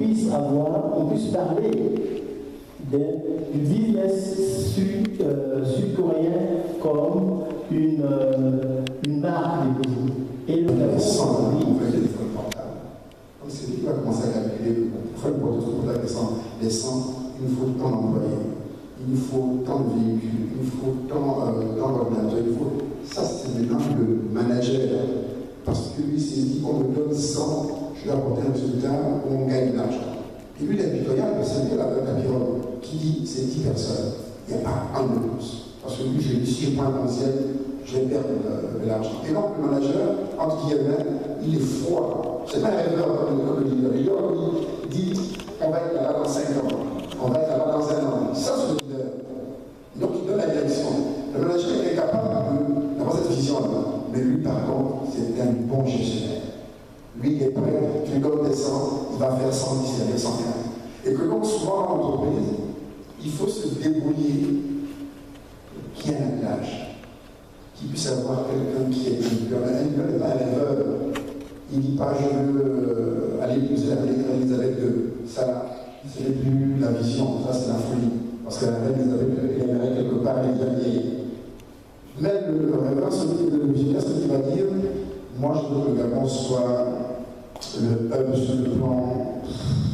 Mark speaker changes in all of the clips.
Speaker 1: puisse parler du business sud-coréen comme une marque de pays. Et le
Speaker 2: téléphone portable. Donc c'est lui qui va commencer à calculer le portable des 100, il nous faut tant d'employés, il nous faut tant de véhicules, il nous faut tant d'ordinateurs, il faut. Ça, c'est maintenant le manager. Parce que lui s'est dit, on me donne 100, je dois apporter un résultat où on gagne de l'argent. Et lui, il est impitoyable, c'est lui la pyramide qui dit c'est 10 personnes, il n'y a pas un de plus. Parce que lui, je lui suis point potentiel, je vais perdre de l'argent. Et donc, le manager, entre guillemets, il est froid. C'est pas un rêveur comme le leader. Le leader, il dit on va être là-bas dans 5 ans, on va être là-bas dans 1 an. Ça, c'est le leader. Donc, il donne la direction. Le manager est capable d'avoir cette vision-là. Mais lui, par contre, c'est un bon gestionnaire. Lui, il est prêt, tu lui donnes des 100, il va faire 110, il va faire 115. Et que donc, souvent, dans l'entreprise, il faut se débrouiller qui a un âge, qui puisse avoir quelqu'un qui est un leader. Un leader n'est pas un rêveur. Il ne dit pas je veux aller épouser la reine Elisabeth II. Ça, ce n'est plus la vision, ça c'est la folie. Parce que la reine Elisabeth II, elle aimerait quelque part les vieillir. Même le rêveur, celui de visionnaire, ce qu'il va dire, moi je veux que le Gabon soit le hub sur le plan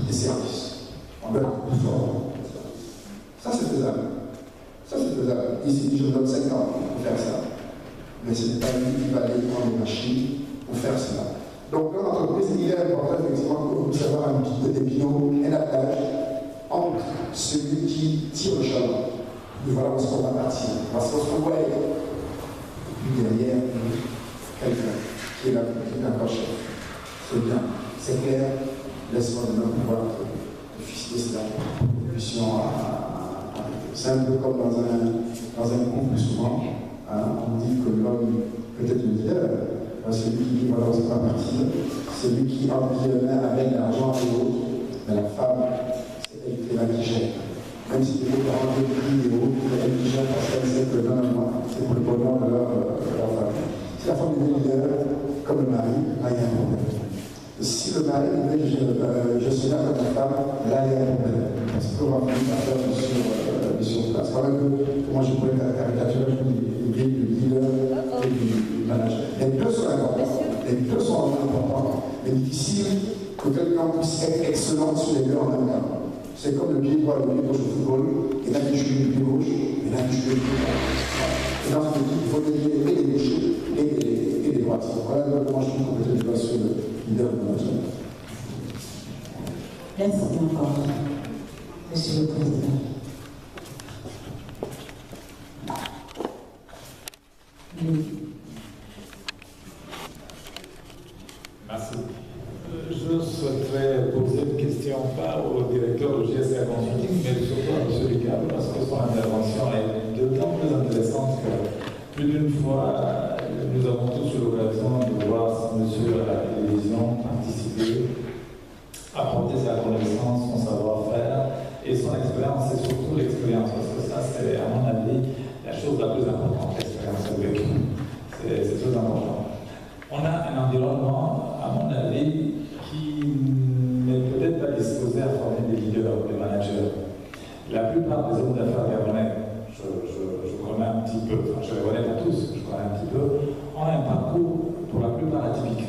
Speaker 2: des services. On va être plus fort. Ça c'est faisable. Ça c'est faisable. Ici, je me donne 5 ans pour faire ça. Mais ce n'est pas lui qui va aller prendre les machines pour faire cela. Donc dans l'entreprise, il est important effectivement de savoir un petit peu des binômes, un attache entre celui qui tire le chaland. Et voilà où est-ce qu'on va partir. Parce qu'on se voit et puis derrière, quelqu'un qui est là, qui est encore chef. C'est bien, c'est clair, laisse-moi demain pouvoir te ficeler cela. C'est un peu comme dans un couple souvent. On dit que l'homme peut être le leader, celui qui dit voilà où c'est pas partir, celui qui amène l'argent et l'autre, mais la femme, c'est elle qui est là qui gère. Même si les parents de prix et autres, elle qui gère parce qu'elle sait que c'est pour le bonheur de leur famille. Si la femme est leader, comme le mari, là il y a un problème. Si le mari est gestionnaire comme la femme, là il y a un problème. Parce qu'on va finir par faire sur place. Quand même, moi je pourrais caricaturer l'idée du leader et du manager. Les deux sont importants. Les deux sont importants. Mais difficile que quelqu'un puisse être excellent sur les deux en même temps. C'est comme le pied droit et le pied gauche au football. Et là, tu joues le pied gauche, et là, tu joues le pied droit. Et dans cette équipe, il faut gagner et les gauchers et les droites. Voilà comment je trouve qu'on peut être sur le leader de manager.
Speaker 3: Merci encore, Monsieur le Président.
Speaker 4: Merci. Je souhaiterais poser une question, pas au directeur de GSA Consulting, mais surtout à M. Ricard, parce que son intervention est d'autant plus intéressante que plus d'une fois, nous avons tous eu l'occasion de voir ce monsieur à la télévision participer, apporter sa connaissance, son savoir-faire et son expérience, et surtout l'expérience, parce que ça, c'est, à mon avis, la chose la plus importante, l'expérience vécue. C'est très important. On a un environnement, à mon avis, qui n'est peut-être pas disposé à former des leaders, des managers. La plupart des hommes d'affaires gabonais, je connais un petit peu, enfin je les connais pas tous, je connais un petit peu, ont un parcours pour la plupart atypique.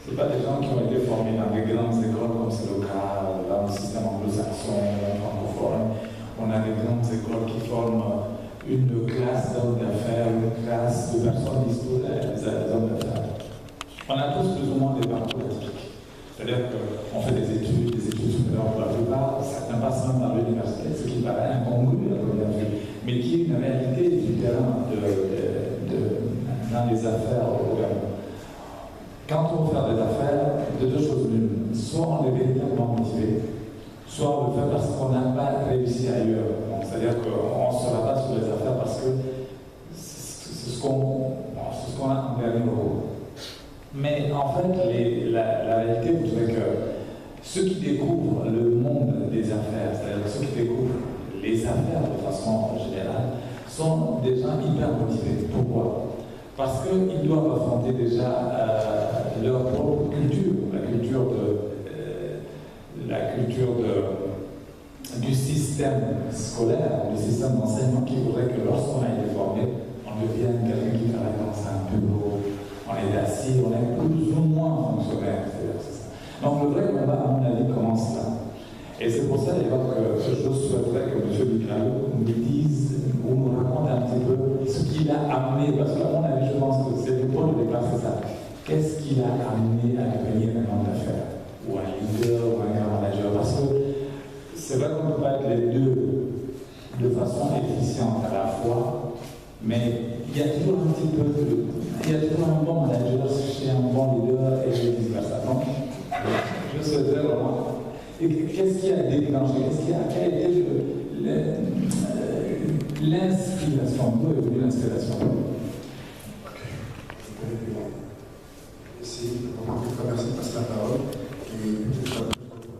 Speaker 4: Ce ne sont pas des gens qui ont été formés dans des grandes écoles comme c'est le cas dans le système anglo-saxon, francophone. On a des grandes écoles qui forment une classe d'hommes d'affaires, une classe de personnes disposées à des hommes d'affaires. On a tous plus ou moins des parcours atypiques. C'est-à-dire qu'on fait des études supérieures pour la plupart, certains passent même dans l'université, ce qui paraît incongru à première vue, mais qui est une réalité du terrain dans les affaires au Gabon. Quand on veut faire des affaires, de deux choses l'une. Soit on est véritablement motivé, soit on le fait parce qu'on n'a pas réussi ailleurs. C'est-à-dire qu'on ne sera pas sur les affaires parce que c'est ce qu'on a en dernier recours. Mais en fait, la réalité voudrait que ceux qui découvrent le monde des affaires, c'est-à-dire ceux qui découvrent les affaires de façon générale, sont des gens hyper motivés. Pourquoi ? Parce qu'ils doivent affronter déjà leur propre culture, la culture de la culture du système scolaire, du système d'enseignement qui voudrait que lorsqu'on a été formé, on devienne quelqu'un qui travaille dans un bureau, on est assis, on est plus ou moins fonctionnaire. Donc le vrai combat, à mon avis, commence là. Et c'est pour ça d'ailleurs que je souhaiterais que M. Bicalou nous dise ou nous raconte un petit peu ce qu'il a amené, parce qu'à mon avis, je pense que c'est le point de départ, c'est ça. Qu'est-ce qu'il a amené à devenir un homme d'affaires, ou un leader, ou un grand manager? Parce que c'est vrai qu'on ne peut pas être les deux de façon efficiente à la fois, mais il y a toujours un petit peu il y a toujours un bon manager chez un bon leader et vice-versa. Donc, je souhaiterais vraiment. Qu'est-ce qui a déclenché? Quelle a été l'inspiration? D'où est venue l'inspiration?
Speaker 2: C'est vraiment très merci de passer la parole. Et peut-être que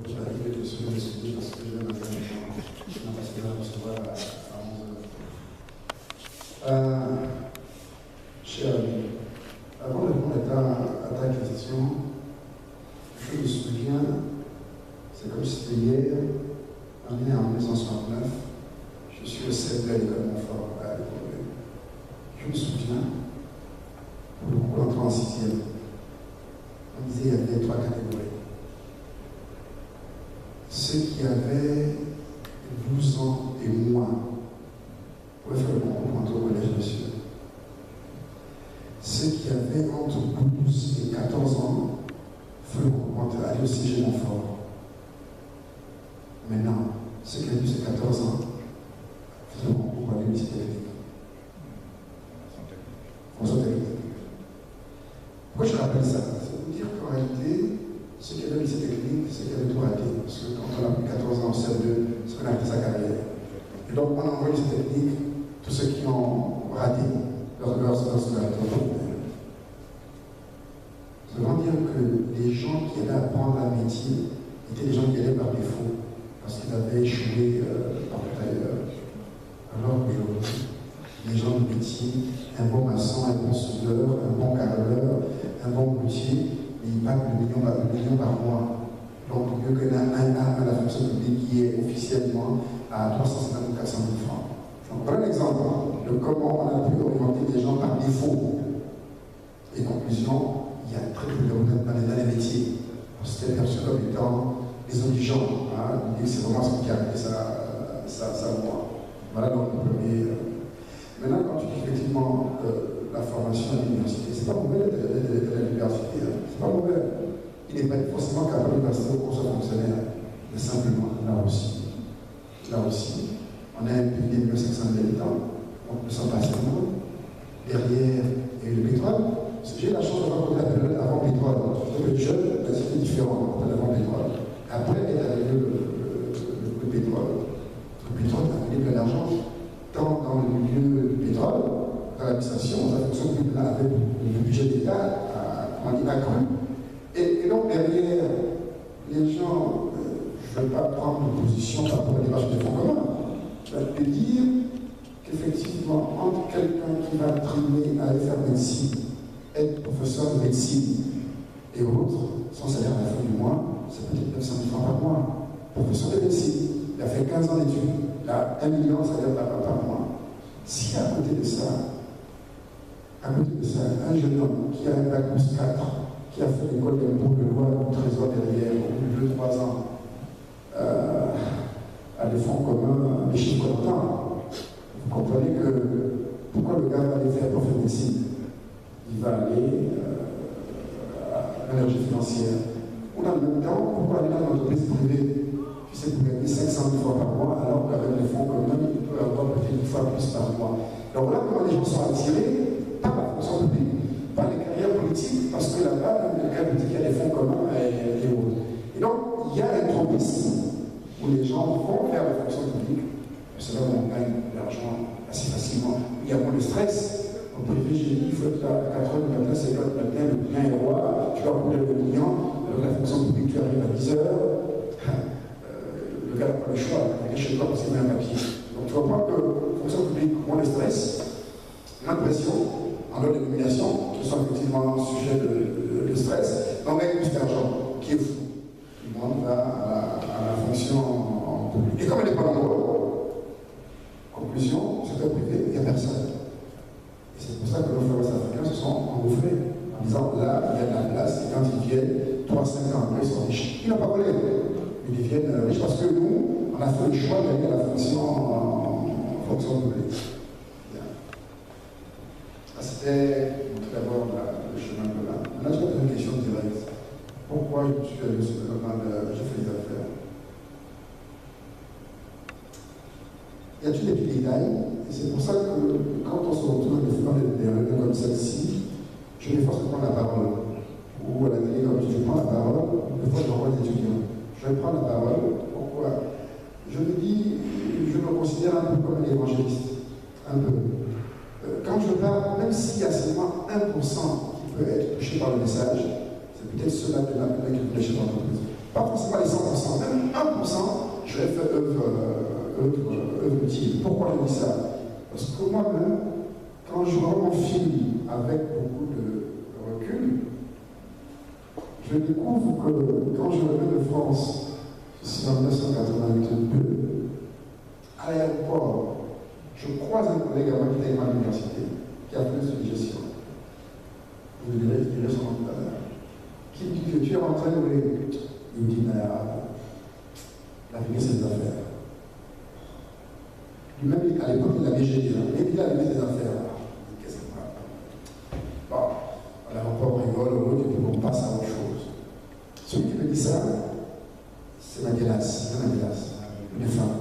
Speaker 2: je vais arriver de ce sujet parce que je vais m'ambassadeur recevoir à 11h. Cher ami, avant de répondre à ta question, je me souviens, c'est comme si c'était hier, on est en 1969, je suis au CEP de l'école Montfort à l'époque. Je me souviens, pour entrer en 6e, on disait qu'il y avait 3 catégories. Ceux qui avaient 12 ans et moins pouvaient faire le concours pour entrer au collège, monsieur. Ceux qui avaient entre 12 et 14 ans faisaient le concours pour aller au CG Montfort. Maintenant, ceux qui avaient 12 et 14 ans faisaient le concours pour aller au lycée technique. Pourquoi je rappelle ça? C'est pour dire qu'en réalité, ceux qui avaient le lycée technique, ceux qui avaient tout raté, parce que quand on a plus 14 ans, on sait de ce qu'on a fait sa carrière. Et donc, on envoie le lycée technique, tous ceux qui ont raté leur scolarité. Ça veut dire que les gens qui allaient apprendre un métier étaient des gens qui allaient par défaut, parce qu'ils avaient échoué partout ailleurs. Alors qu'aujourd'hui, les gens de métier, un bon maçon, un bon soudeur, un bon carreleur, un bon routier, ils battent le million par mois. Donc mieux que un à la fonction publique qui est officiellement à 350 ou 400 000 francs. Donc voilà un exemple de comment on a pu orienter des gens par défaut. Et conclusion, il y a très peu de problèmes dans les métiers. C'était perçu comme étant désobligeant. C'est vraiment ce qui a fait ça moi. Voilà donc le premier. Maintenant, quand tu dis effectivement la formation à l'université, c'est pas mauvais d'être à l'université, c'est pas mauvais. Il n'est pas forcément qu'à l'université pour soit fonctionnaire, mais simplement, là aussi, on a un pays de 500 000 habitants, donc nous sommes pas seulement. Derrière, il y a eu le pétrole. J'ai la chance de rencontrer la période avant le pétrole. Donc le jeune, c'était différent avant le pétrole. Après est arrivé le pétrole. Le pétrole a donné plein d'argent. Tant dans le milieu du pétrole, dans l'administration, la fonction publique avec le budget d'État accru. Et donc derrière, les gens, je ne vais pas prendre de position par rapport à des marchés de fonds communs, je vais dire qu'effectivement, entre quelqu'un qui va trimer à aller faire médecine, être professeur de médecine et autres, son salaire à la fin du mois, c'est peut-être 900 000 francs par mois. Professeur de médecine, il a fait 15 ans d'études. Là, 1 million, ça veut dire par mois. Si à côté de ça, un jeune homme qui a un bac plus 4, qui a fait l'école d'impôt de loi du Trésor derrière, au bout de 2-3 ans, à des fonds communs, des chiffres contents, vous comprenez que pourquoi le gars va aller faire prof de médecine? Il va aller à l'énergie financière. Ou dans le même temps, pourquoi aller dans l'entreprise privée? Tu sais, pour gagner 500 000 fois par mois, alors qu'avec les fonds communs, il peut avoir peut-être 1 fois plus par mois. Donc voilà comment les gens sont attirés par la fonction publique, par les carrières politiques, parce que là-bas, dans les carrières politiques, il y a des fonds communs et autres. Et donc, il y a un tropisme où les gens vont vers la fonction publique, c'est là où on gagne de l'argent assez facilement. Il y a moins de stress. Au privé, j'ai dit, il faut être là à 4 h du matin, 5 h du matin, le bien est roi, tu vas rouler le client, alors la fonction publique, tu arrives à 10 h. Le gars n'a pas le choix, il est chez toi parce qu'il met un papier. Donc tu vois pas que la fonction publique, moins de stress, moins de pression, en dehors des nominations, qui sont effectivement sujet de stress, mais on gagne plus d'argent, qui est fou. Tout le monde va à fonction en public. Et comme elle n'est pas l'endroit, conclusion, secteur privé, il n'y a personne. Et c'est pour ça que nos frères africains se sont engouffrés en disant là, il y a de la place, et quand ils viennent, 3-5 ans après, ils sont riches. Ils n'ont pas volé, mais ils deviennent riches parce que nous, on a fait le choix d'aller à la fonction publique. C'était d'abord le chemin de là. Maintenant, je vais poser une question directe. Pourquoi je suis allé sur le domaine de j'ai fait des affaires? Y a-t-il des petits détails? Et c'est pour ça que quand on se retrouve dans des réunions comme celle-ci, je m'efforce de prendre la parole. Ou à la télé, comme je prends la parole, des fois je renvoie des étudiants. Je vais prendre la parole. Pourquoi? Je me dis, je me considère un peu comme un évangéliste. Un peu. Quand je parle, même s'il y a seulement 1% qui peut être touché par le message, c'est peut-être cela qui peut toucher l'entreprise. Pas forcément les 100%, même 1%, je vais faire œuvre utile. Pourquoi je dis ça? Parce que moi-même, quand je vois mon film avec beaucoup de recul, je découvre que quand je reviens de France, c'est en 1982, à l'aéroport, je croise un collègue à moi qui était à l'université, qui a fait une gestion. Je lui dirai son nom tout à l'heure. Qui me dit que tu es rentré, oui. Il me dit, mais l'avenir, c'est des affaires. Lui-même, à l'époque, il avait géré. Et il a l'avenir, c'est des affaires. Qu'est-ce que c'est? Bon, à l'aéroport, on rigole, et puis on passe à autre chose. Celui qui me dit ça, c'est Maguelas. C'est Maguelas. Une femme.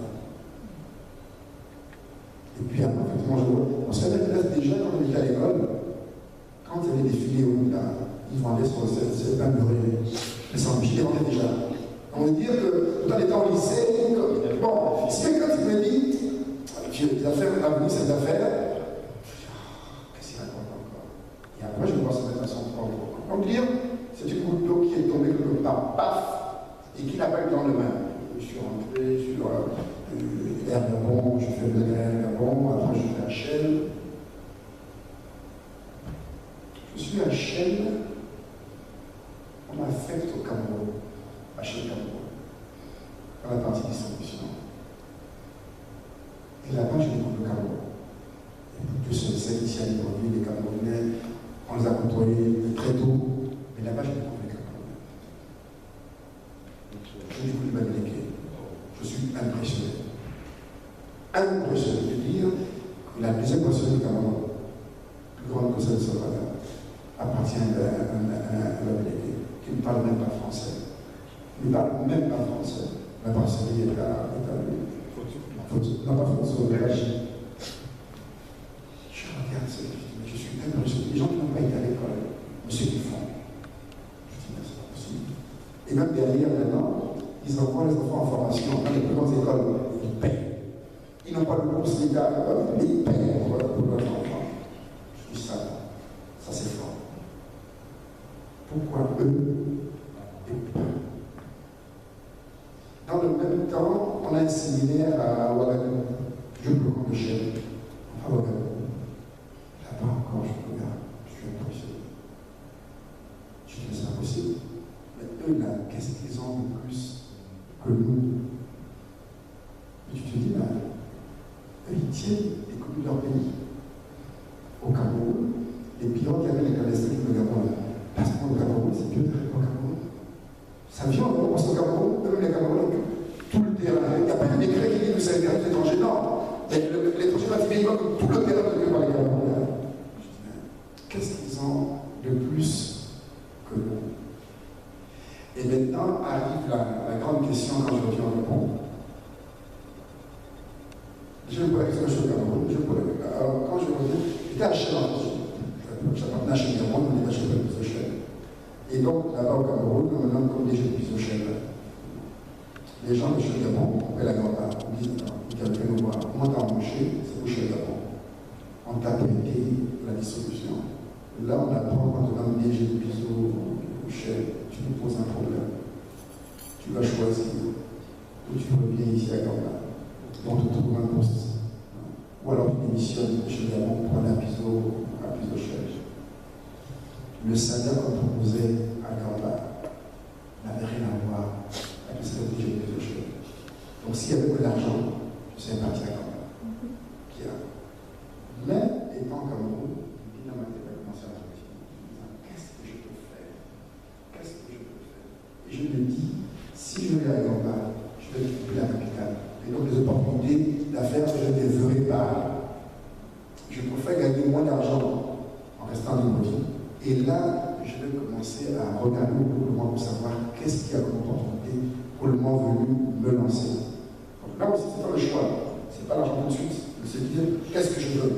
Speaker 2: Et puis après, effectivement, je vois. On se fait déjà quand on était à l'école, quand il y avait des filets au bout là, ils vendaient sur cette bain murée. Les sandwichs, ils vendaient déjà. On veut dire que tout en étant au lycée, bon, si quelqu'un qui me dit, j'ai des affaires à venir, cette affaire, qu'est-ce qu'il raconte encore? Et après, je vois se mettre à son propre. Donc dire, c'est une goutte d'eau qui est tombée quelque part, paf, et qui n'a pas eu dans le main. Je suis rentré sur Gabon, je fais le Gabon, après je fais Hachel. Je suis à Hachel, on m'affecte au Cameroun, Hachel Cameroun, dans la partie distribution. Et là-bas, je découvre le Cameroun. Et tout ce qui ici à Libreville, les Camerounais, on les a côtoyés très tôt, mais là-bas, je découvre les Camerounais. Je découvre les Bamileke. Je suis impressionné. Impressionné de dire que la deuxième personne du Cameroun, plus grande que celle de Sopana, appartient à un Bamileke qui ne parle même pas français. Il ne parle même pas français. La brasserie est à lui. Non, pas français, mais Rachid. Je regarde ça, je suis impressionné. Les gens qui n'ont pas été à l'école, mais ceux qui font. Je dis, mais c'est pas possible. Et même derrière, maintenant, ils envoient les enfants en formation dans les plus grandes écoles. Ils payent. Ils n'ont pas de bourse légale, mais ils payent pour leurs enfants. Je dis ça c'est fort. Pourquoi eux et pas? Dans le même temps, on a un séminaire à Ouagadougou. Je peux compter chez à Ouagadougou. Là-bas encore, je regarde, je suis impressionné. Je dis, mais c'est pas possible. Mais eux, là, qu'est-ce qu'ils ont de plus que nous? Et tu te dis, bah, eux, ils tiennent les coups de leur pays. Au Cameroun, les pilotes qui avaient les clandestins du Gabon, là, parce qu'au Cameroun, c'est mieux d'arriver au Cameroun. Ça vient au Cameroun, parce qu'au Cameroun, eux, les Camerounais, tout le terrain. Il n'y a pas un décret qui dit que c'est un terrain étranger, non. L'étranger va finir comme tout le terrain de par les Camerounais. Je dis, mais qu'est-ce qu'ils ont de plus que nous? Et maintenant arrive la grande question quand je reviens au Gabon. Je me pose la question au Cameroun. Alors, quand je reviens, j'étais à Chel en France. J'appartenais à Chel Gabon, on était à Chel de Chel. Et donc, là-bas au Cameroun, on me nomme comme des jeunes de Chel. Les gens de Chel Gabon, on fait la grande part. On dit, vous avez fait nous voir. Moi, dans mon chez, c'est au Chel Gabon. On t'a prêté la distribution. Là, on apprend quand on a un DG de biseau au Chel, tu nous poses un problème. Tu vas choisir. Ou tu reviens ici à Gamba. On te trouve un poste. Ou alors tu démissionnes chez Gabon pour un biseau Chel. Le salaire qu'on proposait à Gamba n'avait rien à voir avec ce que j'ai fait au Chel. s'il y avait que l'argent, je serais parti à Cameroun. Mais, étant Cameroun, dans ma tête, a commencé à réfléchir. Qu'est-ce que je peux faire? Qu'est-ce que je peux faire? Et je me dis, si je vais à Gamba, je vais couper la capitale. Et donc, les opportunités d'affaires, je ne les verrai pas. Je préfère gagner moins d'argent en restant dans le vie. Et là, je vais commencer à regarder au moment pour savoir qu'est-ce qu'il y a comme opportunité pour le moment venu me lancer. Donc là aussi, c'est pas le choix. C'est pas l'argent tout de suite. C'est se dire, qu'est-ce que je veux?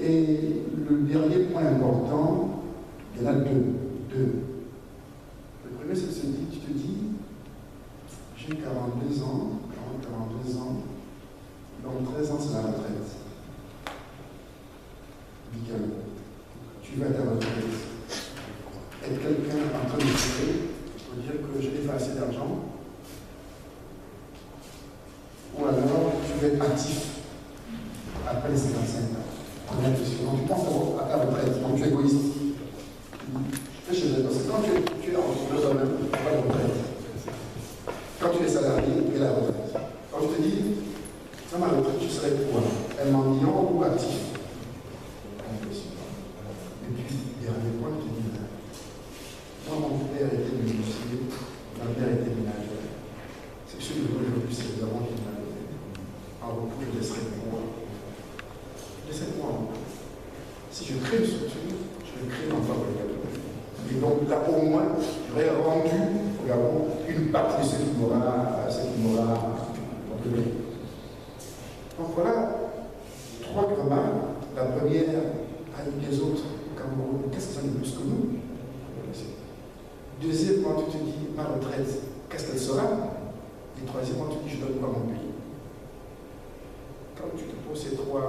Speaker 2: Et le dernier point important, il y en a deux. Le premier, c'est de se dire, tu te dis, j'ai 42 ans, dans 13 ans, c'est la retraite. Michael, tu vas être à la retraite. Être quelqu'un en train de tirer, pour dire que je n'ai pas assez d'argent, ou alors tu vas être actif après les 55 ans. Première question. Donc, tu penses à ta retraite, donc tu es égoïste. Je fais chez eux, parce que quand tu es entrepreneur toi-même, tu n'as pas de retraite. Quand tu es salarié, tu es la retraite. Quand je te dis, dans ma retraite, tu serais quoi? Un mendiant ou actif? Et puis, dernier point, je te dis, moi, mon père était menuisier, ma mère était ménagère. C'est ce que je veux le plus, c'est évidemment qu'il m'a donné. En repos, je laisserai pour moi. Laissez-moi. Si je crée une structure, je vais créer l'emploi pour les gars. Et donc là, au moins, j'aurais rendu au Gabon une partie de ce qui m'aura donné. Donc voilà, 3 remarques. La première, avec les autres au Cameroun, qu'est-ce que ça nous plus que nous? Deuxièmement, tu te dis, ma retraite, qu'est-ce qu'elle sera? Et troisièmement, tu te dis, je donne quoi à mon pays? Quand tu te poses ces 3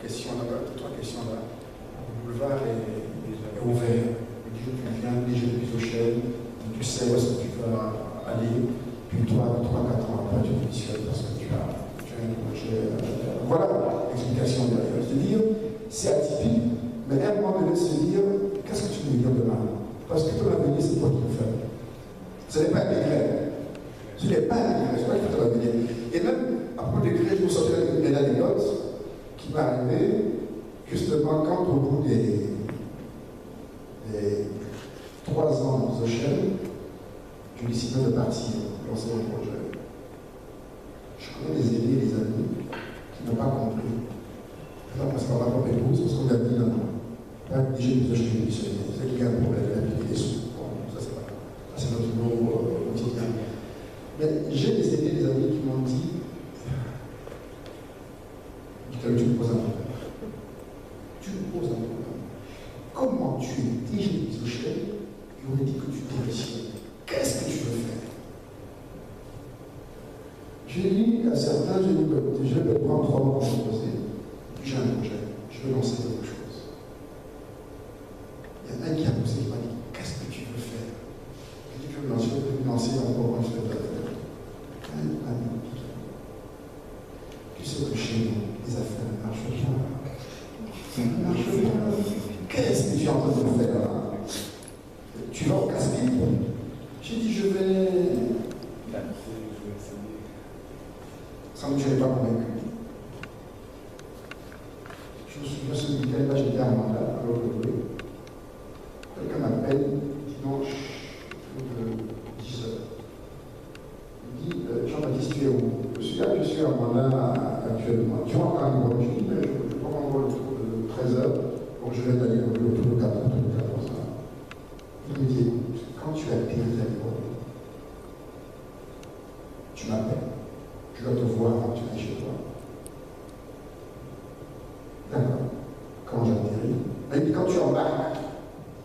Speaker 2: questions-là, le boulevard est ouvert. Tu viens déjà depuis au chêne, tu sais où est-ce que tu vas aller, puis 3-4 ans après, tu démissionnes parce que tu as un projet. Voilà l'explication derrière. C'est-à-dire, c'est atypique, mais à un moment donné, se dire, qu'est-ce que tu veux dire demain? Parce que ton avenir, c'est toi qui le fais. Ce n'est pas un décret. Ce n'est pas un décret, c'est toi qui fais ton avenir. Et même, à propos de décret, je vous sortais une anecdote qui m'est arrivée, justement, quand au bout des 3 ans aux Seychelles, je décidais de partir, lancer mon projet. Je connais des aînés et des amis qui n'ont pas compris. Parce qu'on va pas épouse, parce qu'on a dit non. Là, déjà, je suis missionnaire. C'est qu'il y a un problème, il a piqué des sous. Bon, ça, c'est pas grave. C'est notre nom quotidien. Mais j'ai des aînés et des amis qui m'ont dit tu me poses un problème. Tu me poses un problème. Comment tu es déjà mis au chef et on me dit que tu démissionnes? Qu'est-ce que tu veux faire? J'ai dit à certains, j'ai dit, je vais prendre 3 mois pour me poser. J'ai un projet, je veux lancer quelque chose. Il y en a un qui a poussé, qui m'a dit, qu'est-ce que tu veux faire? J'ai dit, je veux lancer encore un chef d'affaires. Tu sais que chez nous, les affaires ne marchent pas. Qu'est-ce que tu es en train de faire là? Tu vas au casse-pied? J'ai dit, je vais. Ça ne m'avait pas convaincu. Je me souviens ce week-end, là j'étais à mandat, à l'autre. Quelqu'un m'appelle dimanche de 10h. Il dit, Jean-Baptiste, tu es où? Je suis là, je suis à mandat actuellement. Tu rentres à Libre? Je dis, mais je prends mon vol autour de 13h, donc je vais aller autour de 14h. Il me dit, écoute, quand tu as atterri à Libre, tu m'appelles. Je dois te voir quand tu es chez toi. D'accord. Quand j'atterris. Il dit, quand tu embarques,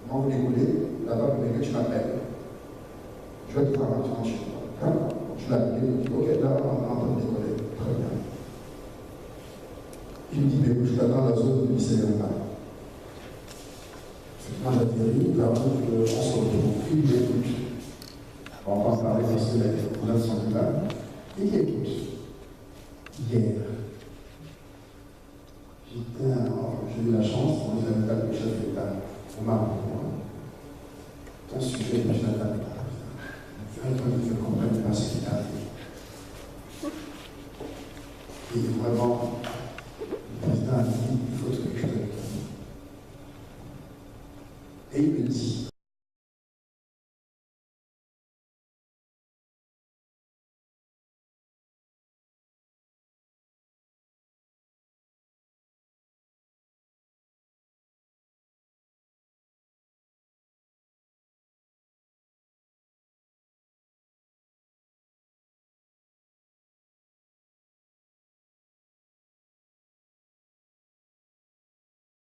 Speaker 2: quand vous découlez, là-bas, mais que tu m'appelles. Je vais te voir quand tu rentres chez toi. D'accord. Je l'appelle, il me dit, ok, là, on est en train de décoller. Très bien. Il me dit, mais je t'attends dans la zone de Lycée-Léonard. Moi, j'atterris, là, on se retrouve. Il me dit, écoute, on va en parler parce que les couleurs sont là. Il dit, écoute, hier, j'ai eu la chance, on nous a fait le chef d'État au Maroc. Ton sujet, je n'attends pas. Je comprends pas. Et vraiment, le président a dit